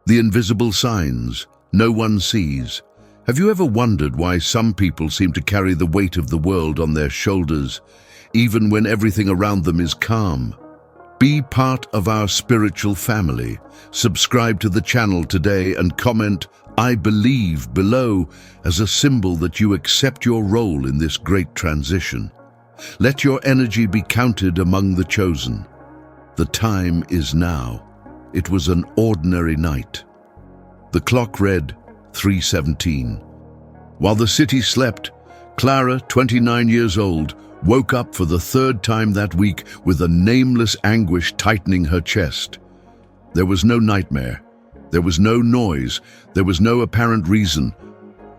The invisible signs no one sees. Have you ever wondered why some people seem to carry the weight of the world on their shoulders, even when everything around them is calm? Be part of our spiritual family. Subscribe to the channel today and comment "I believe" below as a symbol that you accept your role in this great transition. Let your energy be counted among the chosen. The time is now. It was an ordinary night. The clock read 3:17. While the city slept, Clara, 29 years old, woke up for the third time that week with a nameless anguish tightening her chest. There was no nightmare. There was no noise. There was no apparent reason.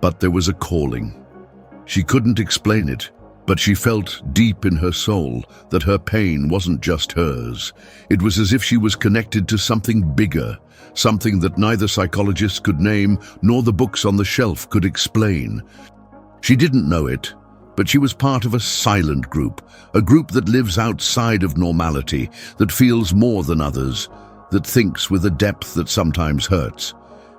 But there was a calling. She couldn't explain it, but she felt deep in her soul that her pain wasn't just hers. It was as if she was connected to something bigger, something that neither psychologists could name nor the books on the shelf could explain. She didn't know it, but she was part of a silent group, a group that lives outside of normality, that feels more than others, that thinks with a depth that sometimes hurts.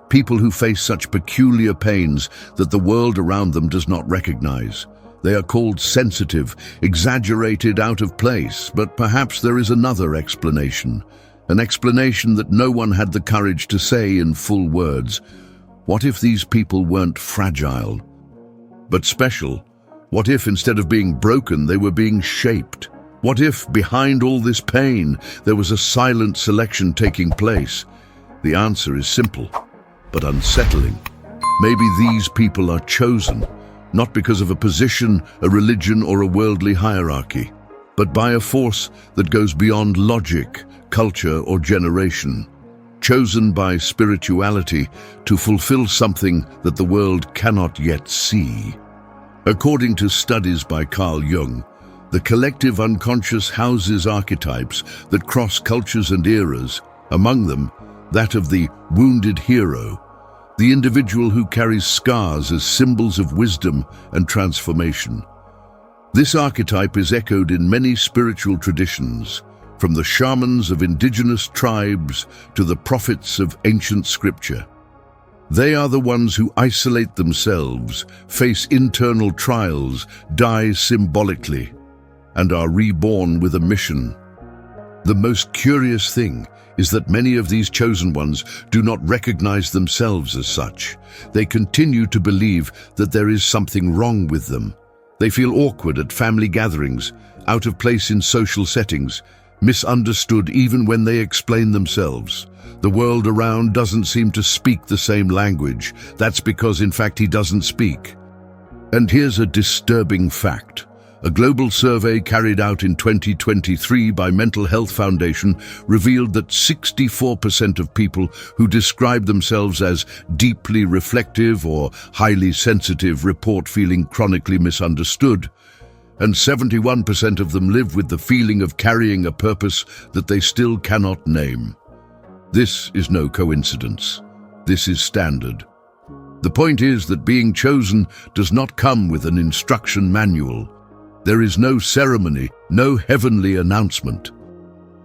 People who face such peculiar pains that the world around them does not recognize. They are called sensitive, exaggerated, out of place, but perhaps there is another explanation. An explanation that no one had the courage to say in full words. What if these people weren't fragile, but special? What if instead of being broken, they were being shaped? What if behind all this pain, there was a silent selection taking place? The answer is simple, but unsettling. Maybe these people are chosen, not because of a position, a religion, or a worldly hierarchy, but by a force that goes beyond logic, culture, or generation. Chosen by spirituality to fulfill something that the world cannot yet see. According to studies by Carl Jung, the collective unconscious houses archetypes that cross cultures and eras, among them that of the wounded hero, the individual who carries scars as symbols of wisdom and transformation. This archetype is echoed in many spiritual traditions, from the shamans of indigenous tribes to the prophets of ancient scripture. They are the ones who isolate themselves, face internal trials, die symbolically, and are reborn with a mission. The most curious thing is that many of these chosen ones do not recognize themselves as such. They continue to believe that there is something wrong with them. They feel awkward at family gatherings, out of place in social settings, misunderstood even when they explain themselves. The world around doesn't seem to speak the same language. That's because, in fact, he doesn't speak. And here's a disturbing fact. A global survey carried out in 2023 by Mental Health Foundation revealed that 64% of people who describe themselves as deeply reflective or highly sensitive report feeling chronically misunderstood, and 71% of them live with the feeling of carrying a purpose that they still cannot name. This is no coincidence. This is standard. The point is that being chosen does not come with an instruction manual. There is no ceremony, no heavenly announcement.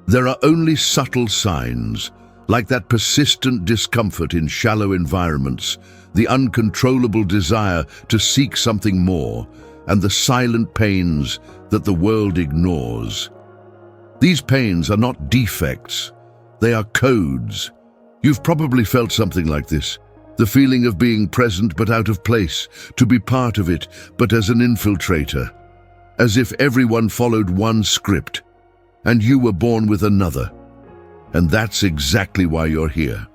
There are only subtle signs, like that persistent discomfort in shallow environments, the uncontrollable desire to seek something more, and the silent pains that the world ignores. These pains are not defects, they are codes. You've probably felt something like this. The feeling of being present but out of place, to be part of it but as an infiltrator. As if everyone followed one script, and you were born with another. And that's exactly why you're here.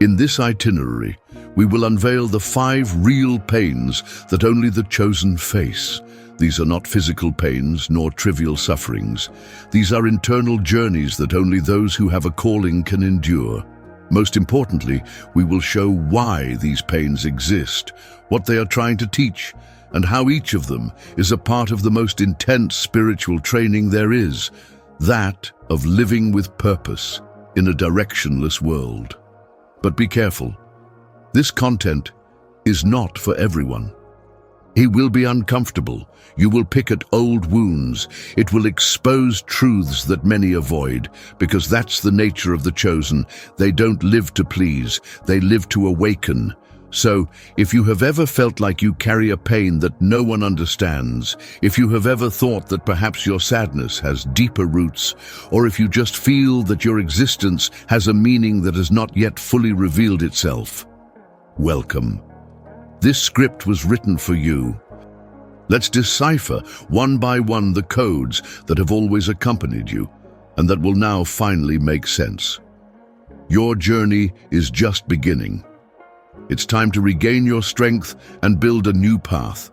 In this itinerary, we will unveil the 5 real pains that only the chosen face. These are not physical pains nor trivial sufferings. These are internal journeys that only those who have a calling can endure. Most importantly, we will show why these pains exist, what they are trying to teach, and how each of them is a part of the most intense spiritual training there is, that of living with purpose in a directionless world. But be careful. This content is not for everyone. He will be uncomfortable. You will pick at old wounds. It will expose truths that many avoid, because that's the nature of the chosen. They don't live to please, they live to awaken. So, if you have ever felt like you carry a pain that no one understands, if you have ever thought that perhaps your sadness has deeper roots, or if you just feel that your existence has a meaning that has not yet fully revealed itself, welcome. This script was written for you. Let's decipher one by one the codes that have always accompanied you and that will now finally make sense. Your journey is just beginning. It's time to regain your strength and build a new path.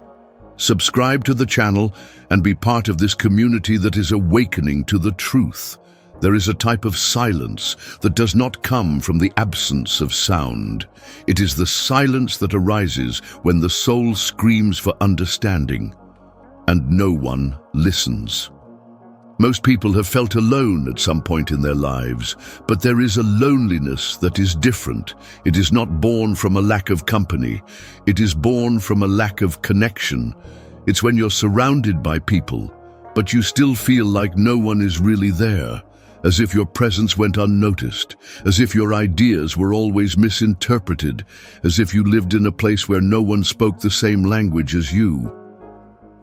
Subscribe to the channel and be part of this community that is awakening to the truth. There is a type of silence that does not come from the absence of sound. It is the silence that arises when the soul screams for understanding, and no one listens. Most people have felt alone at some point in their lives, but there is a loneliness that is different. It is not born from a lack of company. It is born from a lack of connection. It's when you're surrounded by people, but you still feel like no one is really there. As if your presence went unnoticed, as if your ideas were always misinterpreted, as if you lived in a place where no one spoke the same language as you.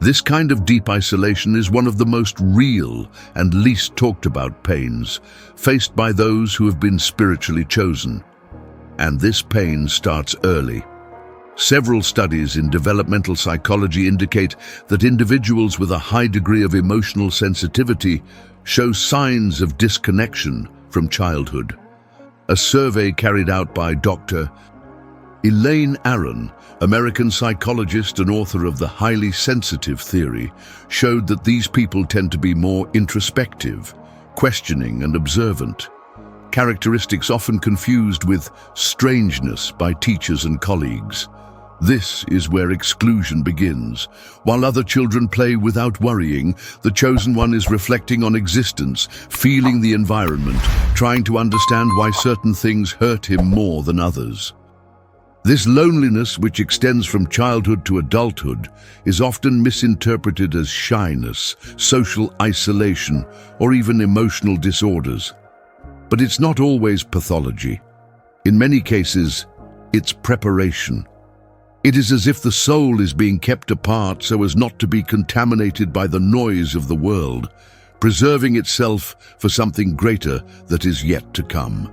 This kind of deep isolation is one of the most real and least talked about pains, faced by those who have been spiritually chosen. And this pain starts early. Several studies in developmental psychology indicate that individuals with a high degree of emotional sensitivity show signs of disconnection from childhood. A survey carried out by Dr. Elaine Aron, American psychologist and author of the highly sensitive theory, showed that these people tend to be more introspective, questioning and observant, characteristics often confused with strangeness by teachers and colleagues. This is where exclusion begins. While other children play without worrying, the chosen one is reflecting on existence, feeling the environment, trying to understand why certain things hurt him more than others. This loneliness, which extends from childhood to adulthood, is often misinterpreted as shyness, social isolation, or even emotional disorders. But it's not always pathology. In many cases, it's preparation. It is as if the soul is being kept apart so as not to be contaminated by the noise of the world, preserving itself for something greater that is yet to come.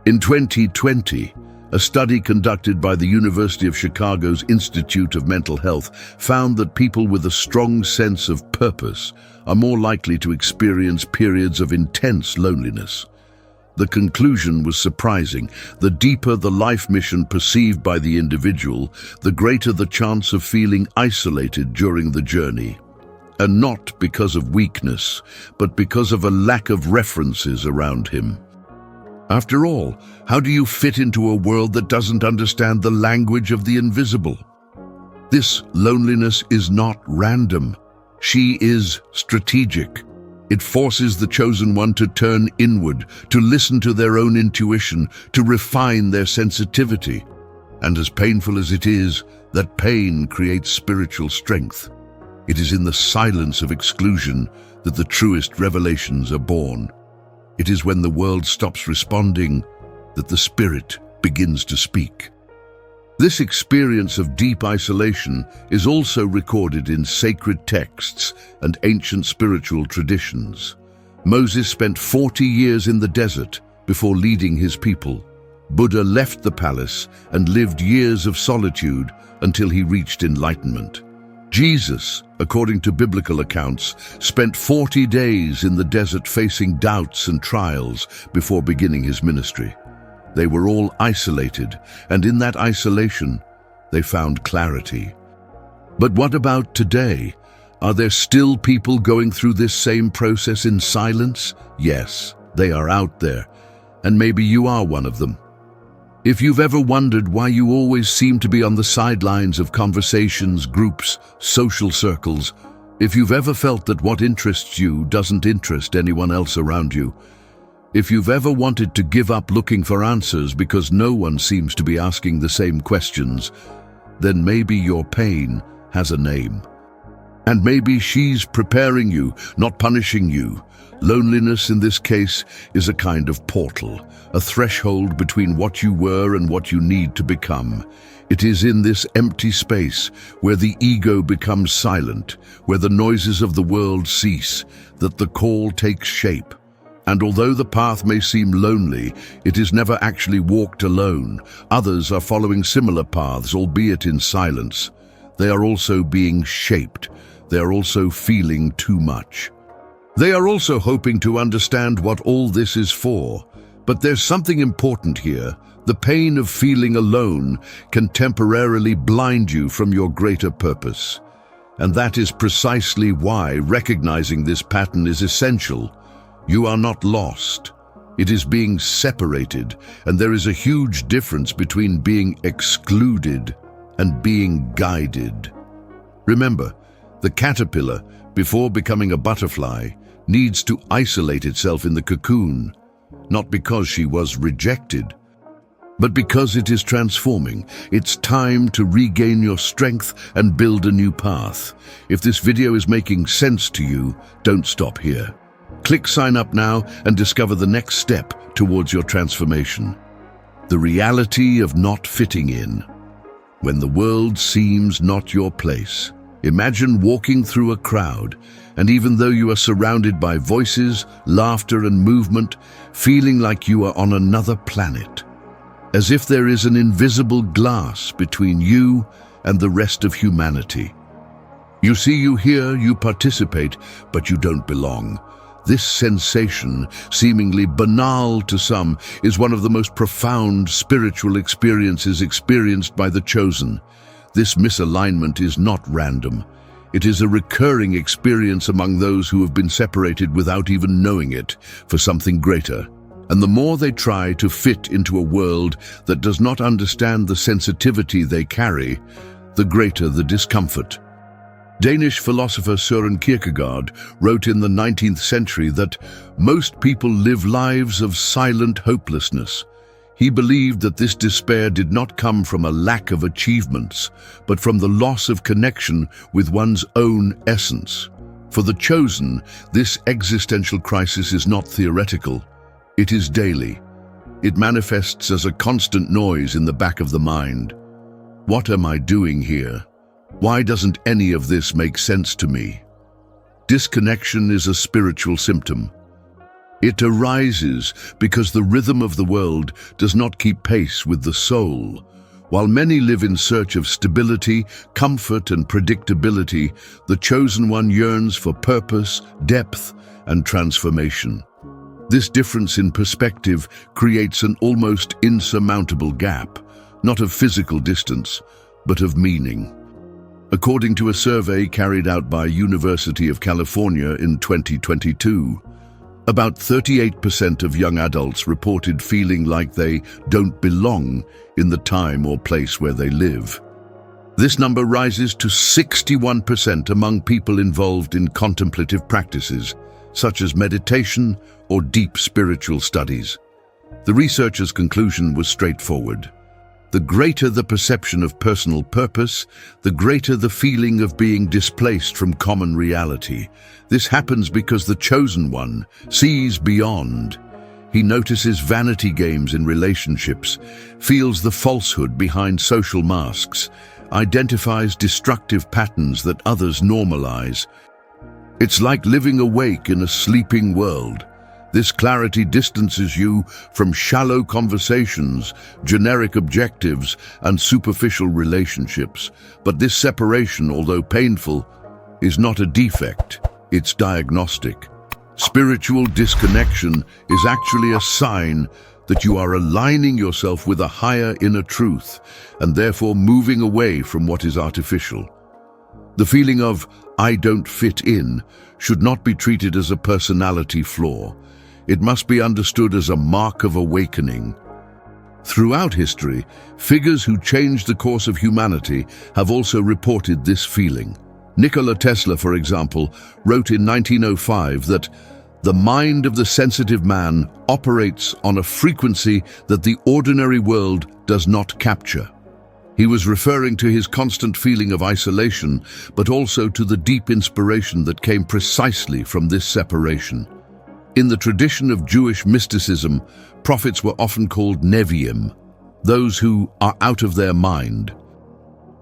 In 2020, a study conducted by the University of Chicago's Institute of Mental Health found that people with a strong sense of purpose are more likely to experience periods of intense loneliness. The conclusion was surprising. The deeper the life mission perceived by the individual, the greater the chance of feeling isolated during the journey. And not because of weakness, but because of a lack of references around him. After all, how do you fit into a world that doesn't understand the language of the invisible? This loneliness is not random. She is strategic. It forces the chosen one to turn inward, to listen to their own intuition, to refine their sensitivity. And as painful as it is, that pain creates spiritual strength. It is in the silence of exclusion that the truest revelations are born. It is when the world stops responding that the spirit begins to speak. This experience of deep isolation is also recorded in sacred texts and ancient spiritual traditions. Moses spent 40 years in the desert before leading his people. Buddha left the palace and lived years of solitude until he reached enlightenment. Jesus, according to biblical accounts, spent 40 days in the desert facing doubts and trials before beginning his ministry. They were all isolated, and in that isolation, they found clarity. But what about today? Are there still people going through this same process in silence? Yes, they are out there, and maybe you are one of them. If you've ever wondered why you always seem to be on the sidelines of conversations, groups, social circles, if you've ever felt that what interests you doesn't interest anyone else around you, if you've ever wanted to give up looking for answers because no one seems to be asking the same questions, then maybe your pain has a name. And maybe she's preparing you, not punishing you. Loneliness in this case is a kind of portal, a threshold between what you were and what you need to become. It is in this empty space where the ego becomes silent, where the noises of the world cease, that the call takes shape. And although the path may seem lonely, it is never actually walked alone. Others are following similar paths, albeit in silence. They are also being shaped. They are also feeling too much. They are also hoping to understand what all this is for. But there's something important here. The pain of feeling alone can temporarily blind you from your greater purpose. And that is precisely why recognizing this pattern is essential. You are not lost. It is being separated, and there is a huge difference between being excluded and being guided. Remember, the caterpillar, before becoming a butterfly, needs to isolate itself in the cocoon, not because she was rejected, but because it is transforming. It's time to regain your strength and build a new path. If this video is making sense to you, don't stop here. Click sign up now and discover the next step towards your transformation. The reality of not fitting in. When the world seems not your place. Imagine walking through a crowd, and even though you are surrounded by voices, laughter and movement, feeling like you are on another planet. As if there is an invisible glass between you and the rest of humanity. You see, you hear, you participate, but you don't belong. This sensation, seemingly banal to some, is one of the most profound spiritual experiences experienced by the chosen. This misalignment is not random. It is a recurring experience among those who have been separated without even knowing it, for something greater. And the more they try to fit into a world that does not understand the sensitivity they carry, the greater the discomfort. Danish philosopher Søren Kierkegaard wrote in the 19th century that most people live lives of silent hopelessness. He believed that this despair did not come from a lack of achievements, but from the loss of connection with one's own essence. For the chosen, this existential crisis is not theoretical. It is daily. It manifests as a constant noise in the back of the mind. What am I doing here? Why doesn't any of this make sense to me? Disconnection is a spiritual symptom. It arises because the rhythm of the world does not keep pace with the soul. While many live in search of stability, comfort, and predictability, the chosen one yearns for purpose, depth, and transformation. This difference in perspective creates an almost insurmountable gap, not of physical distance, but of meaning. According to a survey carried out by University of California in 2022, about 38% of young adults reported feeling like they don't belong in the time or place where they live. This number rises to 61% among people involved in contemplative practices, such as meditation or deep spiritual studies. The researchers' conclusion was straightforward. The greater the perception of personal purpose, the greater the feeling of being displaced from common reality. This happens because the chosen one sees beyond. He notices vanity games in relationships, feels the falsehood behind social masks, identifies destructive patterns that others normalize. It's like living awake in a sleeping world. This clarity distances you from shallow conversations, generic objectives, and superficial relationships. But this separation, although painful, is not a defect, it's diagnostic. Spiritual disconnection is actually a sign that you are aligning yourself with a higher inner truth, and therefore moving away from what is artificial. The feeling of, "I don't fit in," should not be treated as a personality flaw. It must be understood as a mark of awakening. Throughout history, figures who changed the course of humanity have also reported this feeling. Nikola Tesla, for example, wrote in 1905 that the mind of the sensitive man operates on a frequency that the ordinary world does not capture. He was referring to his constant feeling of isolation, but also to the deep inspiration that came precisely from this separation. In the tradition of Jewish mysticism, prophets were often called Nevi'im, those who are out of their mind.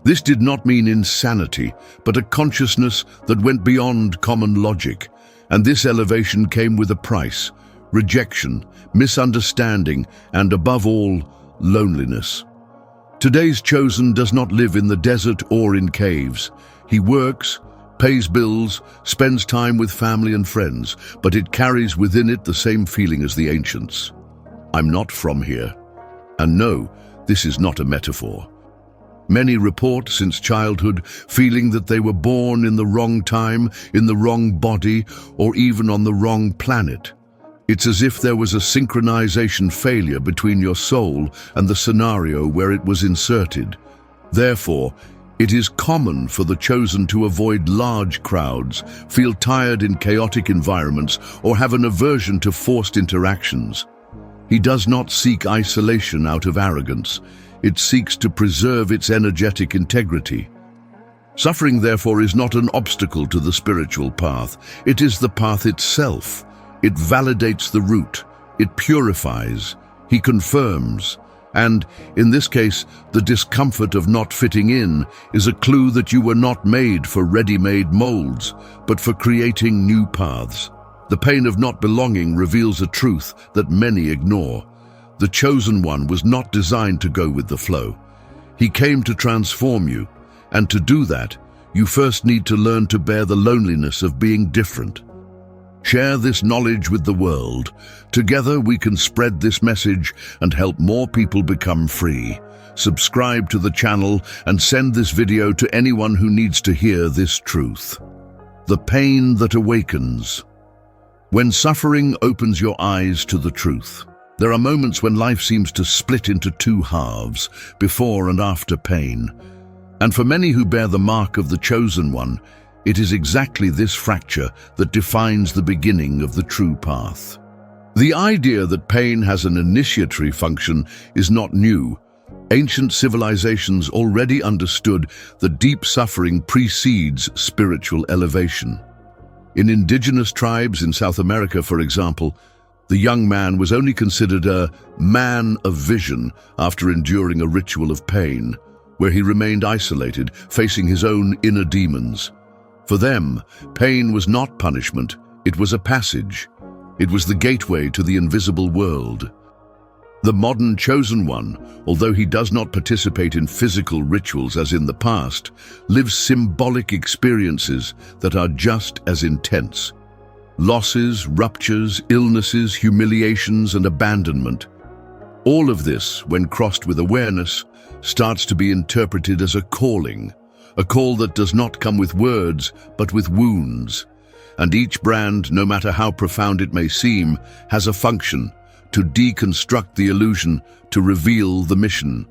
This did not mean insanity, but a consciousness that went beyond common logic, and this elevation came with a price: rejection, misunderstanding, and above all, loneliness. Today's chosen does not live in the desert or in caves. He works, pays bills, spends time with family and friends, but it carries within it the same feeling as the ancients. I'm not from here. And no, this is not a metaphor. Many report since childhood feeling that they were born in the wrong time, in the wrong body, or even on the wrong planet. It's as if there was a synchronization failure between your soul and the scenario where it was inserted. Therefore, it is common for the chosen to avoid large crowds, feel tired in chaotic environments, or have an aversion to forced interactions. He does not seek isolation out of arrogance. It seeks to preserve its energetic integrity. Suffering, therefore, is not an obstacle to the spiritual path. It is the path itself. It validates the route. It purifies. He confirms. And, in this case, the discomfort of not fitting in is a clue that you were not made for ready-made molds, but for creating new paths. The pain of not belonging reveals a truth that many ignore. The chosen one was not designed to go with the flow. He came to transform you, and to do that, you first need to learn to bear the loneliness of being different. Share this knowledge with the world. Together we can spread this message and help more people become free. Subscribe to the channel and send this video to anyone who needs to hear this truth. The pain that awakens. When suffering opens your eyes to the truth, there are moments when life seems to split into two halves, before and after pain. And for many who bear the mark of the chosen one, it is exactly this fracture that defines the beginning of the true path. The idea that pain has an initiatory function is not new. Ancient civilizations already understood that deep suffering precedes spiritual elevation. In indigenous tribes in South America, for example, the young man was only considered a man of vision after enduring a ritual of pain, where he remained isolated, facing his own inner demons. For them, pain was not punishment, it was a passage. It was the gateway to the invisible world. The modern chosen one, although he does not participate in physical rituals as in the past, lives symbolic experiences that are just as intense. Losses, ruptures, illnesses, humiliations, and abandonment. All of this, when crossed with awareness, starts to be interpreted as a calling. A call that does not come with words, but with wounds. And each brand, no matter how profound it may seem, has a function: to deconstruct the illusion, to reveal the mission.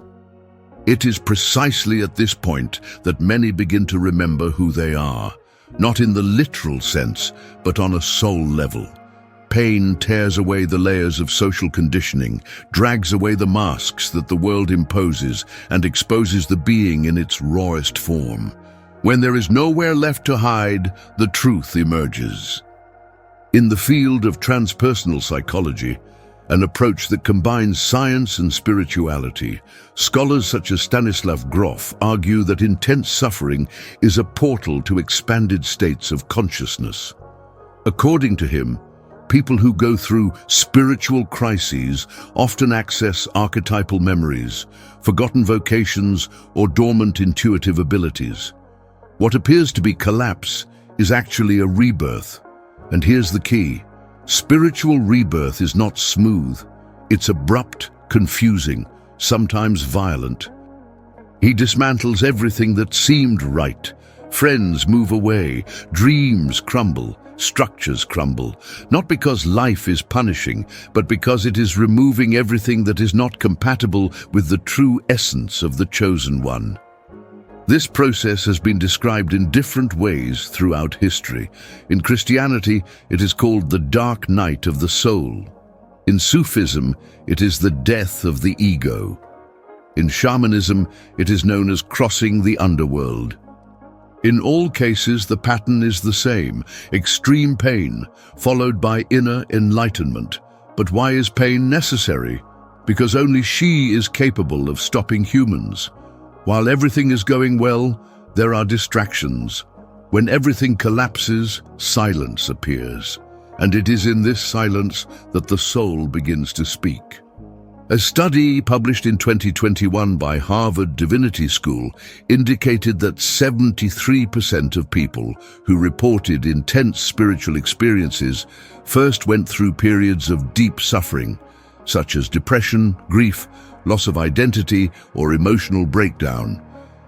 It is precisely at this point that many begin to remember who they are, not in the literal sense, but on a soul level. Pain tears away the layers of social conditioning, drags away the masks that the world imposes, and exposes the being in its rawest form. When there is nowhere left to hide, the truth emerges. In the field of transpersonal psychology, an approach that combines science and spirituality, scholars such as Stanislav Grof argue that intense suffering is a portal to expanded states of consciousness. According to him, people who go through spiritual crises often access archetypal memories, forgotten vocations, or dormant intuitive abilities. What appears to be collapse is actually a rebirth. And here's the key: spiritual rebirth is not smooth. It's abrupt, confusing, sometimes violent. He dismantles everything that seemed right. Friends move away, dreams crumble, structures crumble, not because life is punishing, but because it is removing everything that is not compatible with the true essence of the chosen one. This process has been described in different ways throughout history. In Christianity, it is called the dark night of the soul. In Sufism, it is the death of the ego. In shamanism, it is known as crossing the underworld. In all cases, the pattern is the same: extreme pain, followed by inner enlightenment. But why is pain necessary? Because only she is capable of stopping humans. While everything is going well, there are distractions. When everything collapses, silence appears. And it is in this silence that the soul begins to speak. A study published in 2021 by Harvard Divinity School indicated that 73% of people who reported intense spiritual experiences first went through periods of deep suffering, such as depression, grief, loss of identity, or emotional breakdown.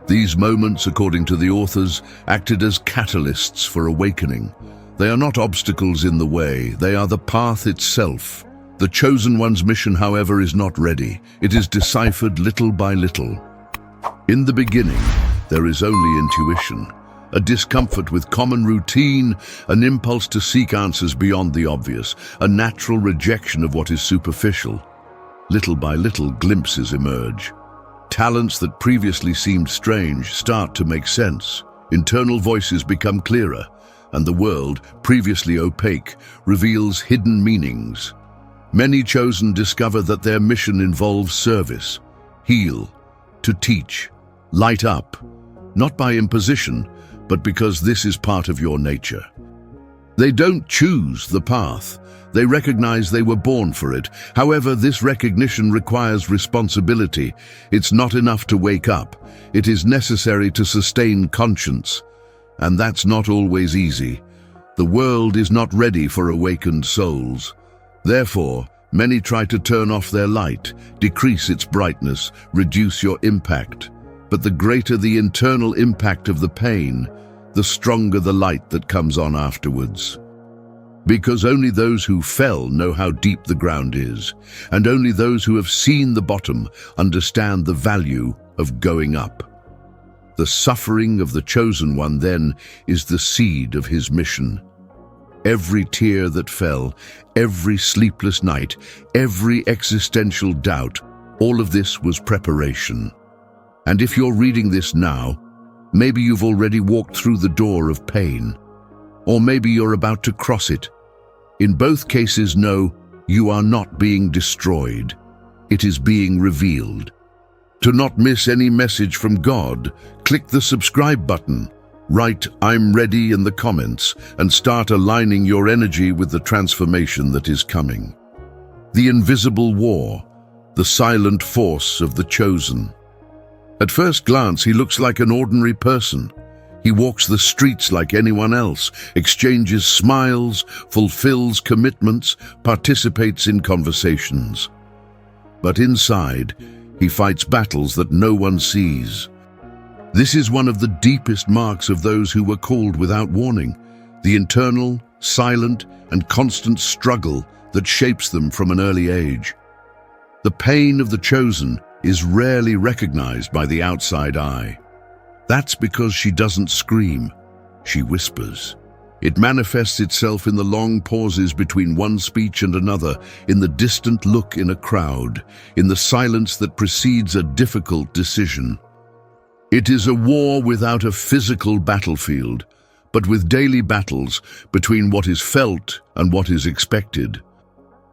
These moments, according to the authors, acted as catalysts for awakening. They are not obstacles in the way, they are the path itself. The chosen one's mission, however, is not ready. It is deciphered little by little. In the beginning, there is only intuition, a discomfort with common routine, an impulse to seek answers beyond the obvious, a natural rejection of what is superficial. Little by little, glimpses emerge. Talents that previously seemed strange start to make sense. Internal voices become clearer, and the world, previously opaque, reveals hidden meanings. Many chosen discover that their mission involves service, heal, to teach, light up, not by imposition, but because this is part of your nature. They don't choose the path. They recognize they were born for it. However, this recognition requires responsibility. It's not enough to wake up. It is necessary to sustain conscience. And that's not always easy. The world is not ready for awakened souls. Therefore, many try to turn off their light, decrease its brightness, reduce your impact. But the greater the internal impact of the pain, the stronger the light that comes on afterwards. Because only those who fell know how deep the ground is, and only those who have seen the bottom understand the value of going up. The suffering of the chosen one, then, is the seed of his mission. Every tear that fell, every sleepless night, every existential doubt, all of this was preparation. And if you're reading this now, maybe you've already walked through the door of pain, or maybe you're about to cross it. In both cases, know you are not being destroyed. It is being revealed. To not miss any message from God, click the subscribe button. Write "I'm ready" in the comments and start aligning your energy with the transformation that is coming. The invisible war, the silent force of the chosen. At first glance, he looks like an ordinary person. He walks the streets like anyone else, exchanges smiles, fulfills commitments, participates in conversations. But inside, he fights battles that no one sees. This is one of the deepest marks of those who were called without warning, the internal, silent, and constant struggle that shapes them from an early age. The pain of the chosen is rarely recognized by the outside eye. That's because she doesn't scream, she whispers. It manifests itself in the long pauses between one speech and another, in the distant look in a crowd, in the silence that precedes a difficult decision. It is a war without a physical battlefield, but with daily battles between what is felt and what is expected.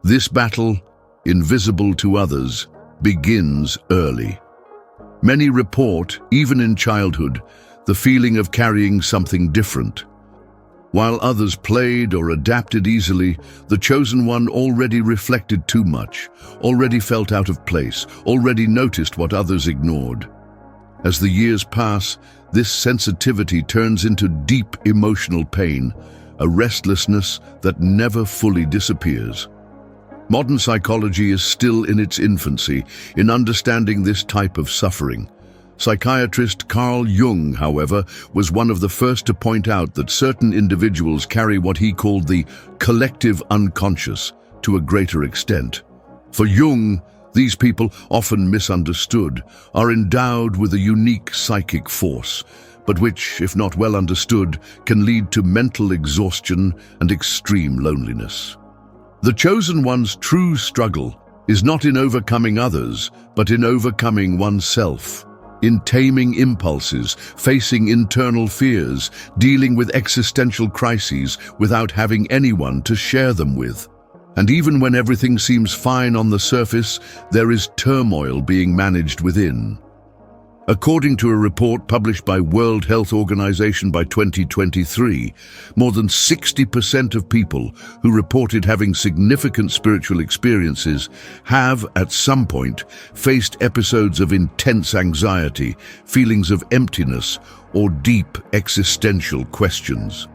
This battle, invisible to others, begins early. Many report, even in childhood, the feeling of carrying something different. While others played or adapted easily, the chosen one already reflected too much, already felt out of place, already noticed what others ignored. As the years pass, this sensitivity turns into deep emotional pain, a restlessness that never fully disappears. Modern psychology is still in its infancy in understanding this type of suffering. Psychiatrist Carl Jung, however, was one of the first to point out that certain individuals carry what he called the collective unconscious to a greater extent. For Jung, these people, often misunderstood, are endowed with a unique psychic force, but which, if not well understood, can lead to mental exhaustion and extreme loneliness. The chosen one's true struggle is not in overcoming others, but in overcoming oneself. In taming impulses, facing internal fears, dealing with existential crises without having anyone to share them with. And even when everything seems fine on the surface, there is turmoil being managed within. According to a report published by World Health Organization by 2023, more than 60% of people who reported having significant spiritual experiences have, at some point, faced episodes of intense anxiety, feelings of emptiness, or deep existential questions.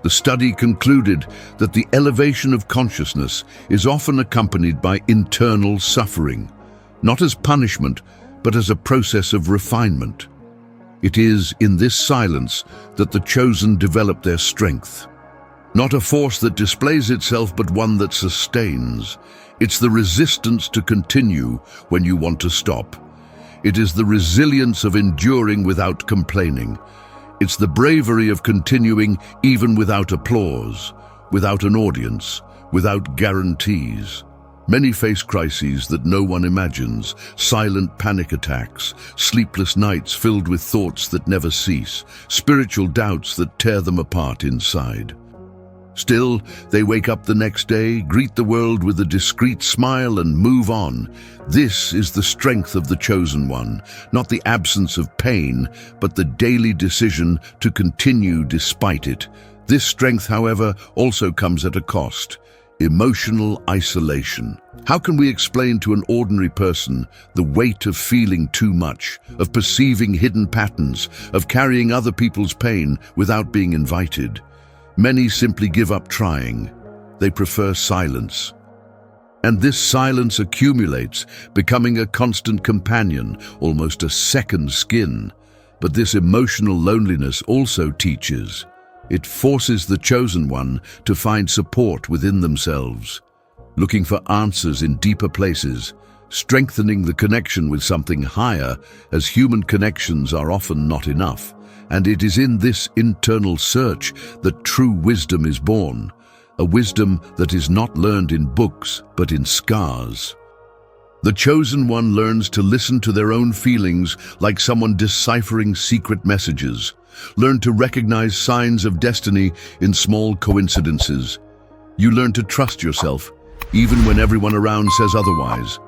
The study concluded that the elevation of consciousness is often accompanied by internal suffering, not as punishment, but as a process of refinement. It is in this silence that the chosen develop their strength. Not a force that displays itself, but one that sustains. It's the resistance to continue when you want to stop. It is the resilience of enduring without complaining. It's the bravery of continuing even without applause, without an audience, without guarantees. Many face crises that no one imagines, silent panic attacks, sleepless nights filled with thoughts that never cease, spiritual doubts that tear them apart inside. Still, they wake up the next day, greet the world with a discreet smile and move on. This is the strength of the chosen one, not the absence of pain, but the daily decision to continue despite it. This strength, however, also comes at a cost. Emotional isolation. How can we explain to an ordinary person the weight of feeling too much, of perceiving hidden patterns, of carrying other people's pain without being invited? Many simply give up trying. They prefer silence. And this silence accumulates, becoming a constant companion, almost a second skin. But this emotional loneliness also teaches. It forces the chosen one to find support within themselves, looking for answers in deeper places, strengthening the connection with something higher, as human connections are often not enough. And it is in this internal search that true wisdom is born, a wisdom that is not learned in books, but in scars. The chosen one learns to listen to their own feelings like someone deciphering secret messages. Learn to recognize signs of destiny in small coincidences. You learn to trust yourself, even when everyone around says otherwise.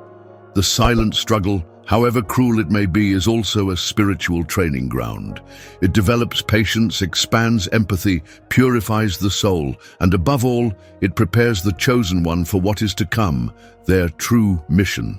The silent struggle, however cruel it may be, is also a spiritual training ground. It develops patience, expands empathy, purifies the soul, and above all, it prepares the chosen one for what is to come, their true mission.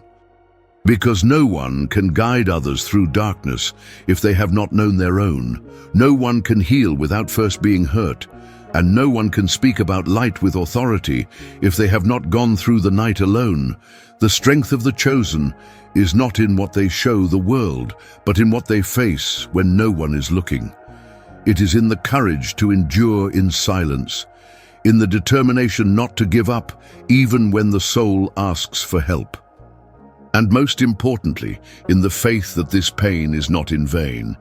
Because no one can guide others through darkness if they have not known their own. No one can heal without first being hurt. And no one can speak about light with authority if they have not gone through the night alone. The strength of the chosen is not in what they show the world, but in what they face when no one is looking. It is in the courage to endure in silence, in the determination not to give up even when the soul asks for help. And most importantly, in the faith that this pain is not in vain.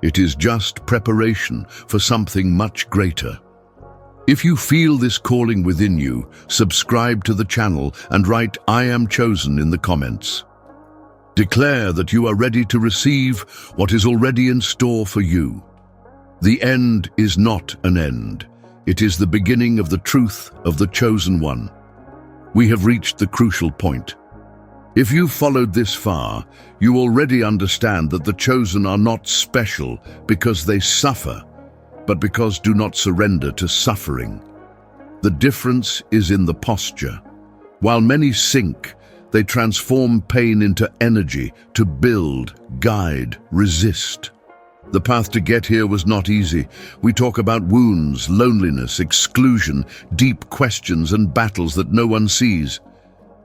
It is just preparation for something much greater. If you feel this calling within you, subscribe to the channel and write "I am chosen" in the comments. Declare that you are ready to receive what is already in store for you. The end is not an end. It is the beginning of the truth of the chosen one. We have reached the crucial point. If you've followed this far, you already understand that the chosen are not special because they suffer, but because do not surrender to suffering. The difference is in the posture. While many sink, they transform pain into energy to build, guide, resist. The path to get here was not easy. We talk about wounds, loneliness, exclusion, deep questions and battles that no one sees.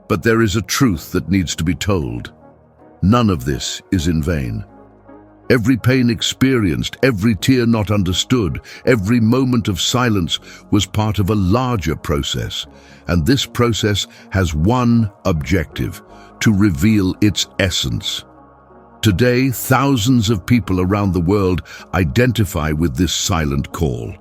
But there is a truth that needs to be told. None of this is in vain. Every pain experienced, every tear not understood, every moment of silence was part of a larger process. And this process has one objective: to reveal its essence. Today, thousands of people around the world identify with this silent call.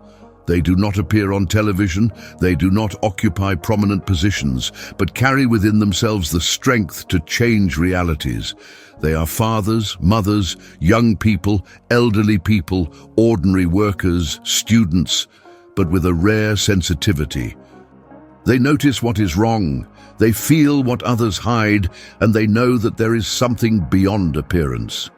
They do not appear on television, they do not occupy prominent positions, but carry within themselves the strength to change realities. They are fathers, mothers, young people, elderly people, ordinary workers, students, but with a rare sensitivity. They notice what is wrong, they feel what others hide, and they know that there is something beyond appearance.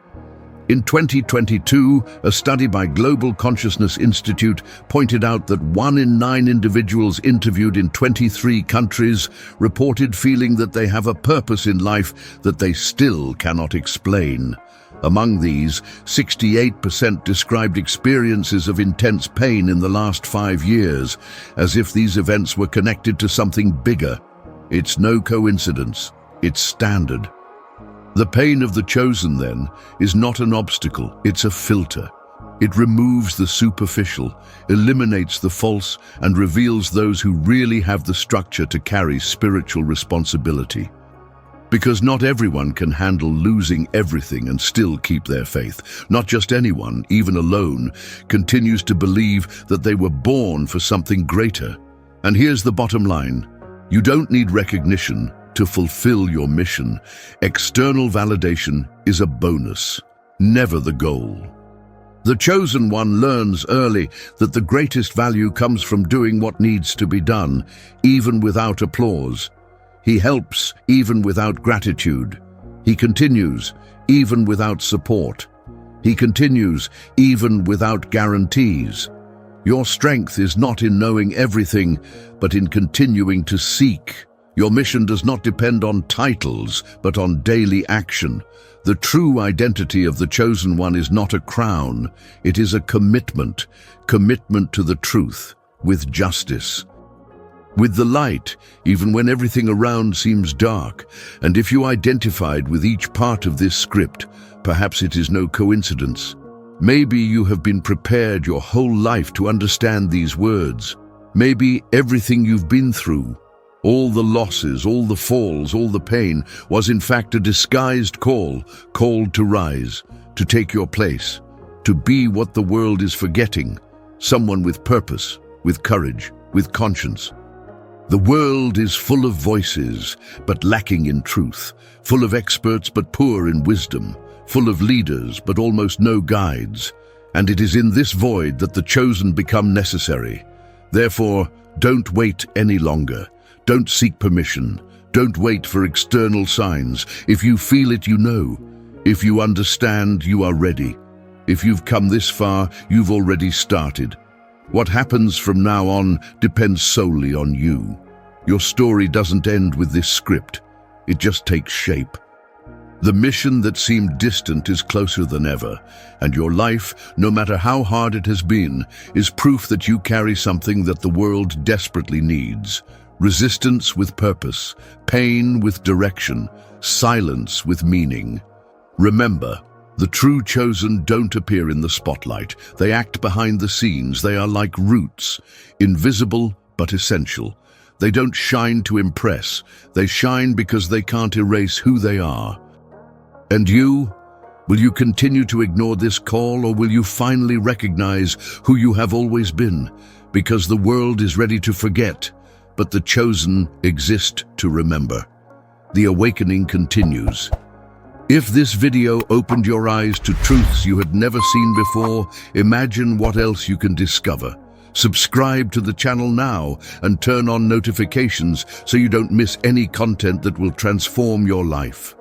In 2022, a study by Global Consciousness Institute pointed out that 1 in 9 individuals interviewed in 23 countries reported feeling that they have a purpose in life that they still cannot explain. Among these, 68% described experiences of intense pain in the last 5 years, as if these events were connected to something bigger. It's no coincidence, it's standard. The pain of the chosen, then, is not an obstacle, it's a filter. It removes the superficial, eliminates the false, and reveals those who really have the structure to carry spiritual responsibility. Because not everyone can handle losing everything and still keep their faith. Not just anyone, even alone, continues to believe that they were born for something greater. And here's the bottom line. You don't need recognition to fulfill your mission. External validation is a bonus, never the goal. The chosen one learns early that the greatest value comes from doing what needs to be done, even without applause. He helps even without gratitude. He continues even without support. He continues even without guarantees. Your strength is not in knowing everything, but in continuing to seek. Your mission does not depend on titles, but on daily action. The true identity of the chosen one is not a crown, it is a commitment to the truth, with justice. With the light, even when everything around seems dark, and if you identified with each part of this script, perhaps it is no coincidence. Maybe you have been prepared your whole life to understand these words. Maybe everything you've been through, all the losses, all the falls, all the pain, was in fact a disguised called to rise, to take your place, to be what the world is forgetting, someone with purpose, with courage, with conscience. The world is full of voices, but lacking in truth, full of experts but poor in wisdom, full of leaders but almost no guides, and it is in this void that the chosen become necessary. Therefore, don't wait any longer. Don't seek permission. Don't wait for external signs. If you feel it, you know. If you understand, you are ready. If you've come this far, you've already started. What happens from now on depends solely on you. Your story doesn't end with this script. It just takes shape. The mission that seemed distant is closer than ever, and your life, no matter how hard it has been, is proof that you carry something that the world desperately needs. Resistance with purpose, pain with direction, silence with meaning. Remember, the true chosen don't appear in the spotlight. They act behind the scenes. They are like roots, invisible but essential. They don't shine to impress. They shine because they can't erase who they are. And you? Will you continue to ignore this call, or will you finally recognize who you have always been? Because the world is ready to forget, but the chosen exist to remember. The awakening continues. If this video opened your eyes to truths you had never seen before, imagine what else you can discover. Subscribe to the channel now and turn on notifications so you don't miss any content that will transform your life.